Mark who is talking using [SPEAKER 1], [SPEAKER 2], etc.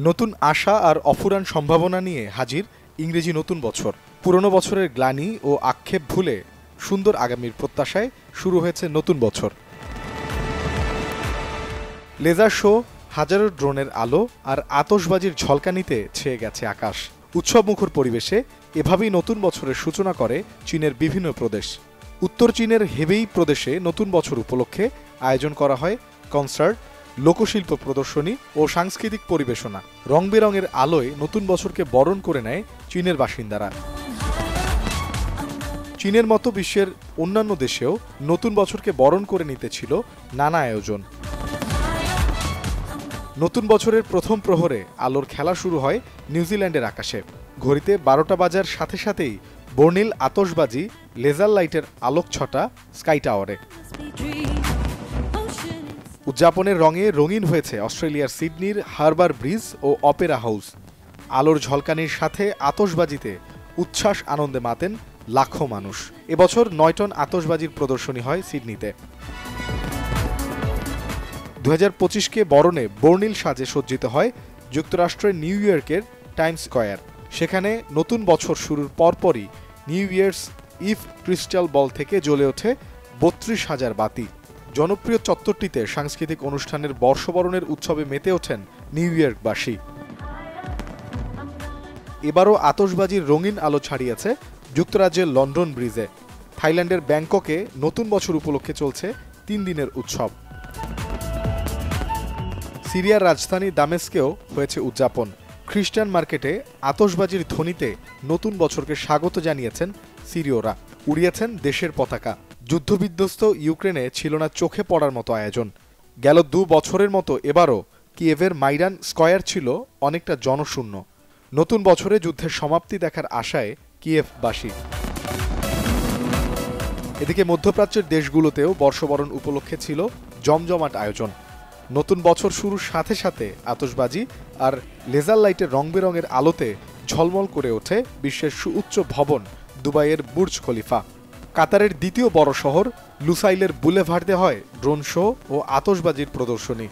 [SPEAKER 1] নতুন আশা আর অফুরান সম্ভাবনা নিয়ে হাজির ইংরেজি নতুন বছর। পুরনো বছরের গ্লানি ও আক্ষেপ ভুলে সুন্দর আগামীর প্রত্যাশায় শুরু হয়েছে নতুন বছর। লেজার শো, হাজারো ড্রোনের আলো আর আতশবাজির ঝলকানিতে ছেয়ে গেছে আকাশ। উৎসবমুখর পরিবেশে এভাবেই নতুন বছরের সূচনা করে চীনের বিভিন্ন প্রদেশ। উত্তর চীনের হেবেই প্রদেশে নতুন বছর উপলক্ষে আয়োজন করা হয় কনসার্ট, লোকশিল্প প্রদর্শনী ও সাংস্কৃতিক পরিবেশনা। রং বেরঙের আলোয় নতুন বছরকে বরণ করে নেয় চীনের বাসিন্দারা। চীনের মতো বিশ্বের অন্যান্য দেশেও নতুন বছরকে বরণ করে নিতে ছিল নানা আয়োজন। নতুন বছরের প্রথম প্রহরে আলোর খেলা শুরু হয় নিউজিল্যান্ডের আকাশে। ঘড়িতে 12টা বাজার সাথে সাথেই বর্ণিল আতশবাজি, লেজার লাইটের আলোকছটা স্কাই টাওয়ারে। উদযাপনের রঙে রঙিন হয়েছে অস্ট্রেলিয়ার সিডনির হারবার ব্রিজ ও অপেরা হাউস। আলোর ঝলকানির সাথে আতশবাজিতে উচ্ছ্বাস আনন্দে মাতেন লাখো মানুষ। এবছর 9 টন আতশবাজির প্রদর্শনী হয় সিডনিতে। 2025কে বরণে বর্ণিল সাজে সজ্জিত হয় যুক্তরাষ্ট্রের নিউ ইয়র্কের টাইমস স্কয়ার। সেখানে নতুন বছর শুরুর পরপরই new year's eve crystal ball থেকে জ্বলে ওঠে 32,000 বাতি। জনপ্রিয় চত্বরটিতে সাংস্কৃতিক অনুষ্ঠানের বর্ষবরণের উৎসবে মেতে ওঠেন নিউ ইয়র্কবাসী। এবারও আতশবাজির রঙিন আলো ছাড়িয়েছে যুক্তরাজ্যের লন্ডন ব্রিজে। থাইল্যান্ডের ব্যাংককে নতুন বছর উপলক্ষে চলছে 3 দিনের উৎসব। সিরিয়ার রাজধানী দামেস্কেও হয়েছে উদযাপন। খ্রিস্টান মার্কেটে আতশবাজির ধ্বনিতে নতুন বছরকে স্বাগত জানিয়েছেন সিরীয়রা, উড়িয়েছেন দেশের পতাকা। যুদ্ধবিধ্বস্ত ইউক্রেনে ছিল না চোখে পড়ার মতো আয়োজন। গেল 2 বছরের মতো এবারও কিয়েভের মাইদান স্কয়ার ছিল অনেকটা জনশূন্য। নতুন বছরে যুদ্ধের সমাপ্তি দেখার আশায় কিয়েভবাসী। এদিকে মধ্যপ্রাচ্যের দেশগুলোতেও বর্ষবরণ উপলক্ষে ছিল জমজমাট আয়োজন। নতুন বছর শুরুর সাথে সাথে আতশবাজি আর লেজার লাইটের রং বেরঙের আলোতে ঝলমল করে ওঠে বিশ্বের সুউচ্চ ভবন দুবাইয়ের বুর্জ খলিফা। কাতারের দ্বিতীয় বড় শহর লুসাইলের বুলেভার্দে হয় ড্রোন শো ও আতশবাজির প্রদর্শনী।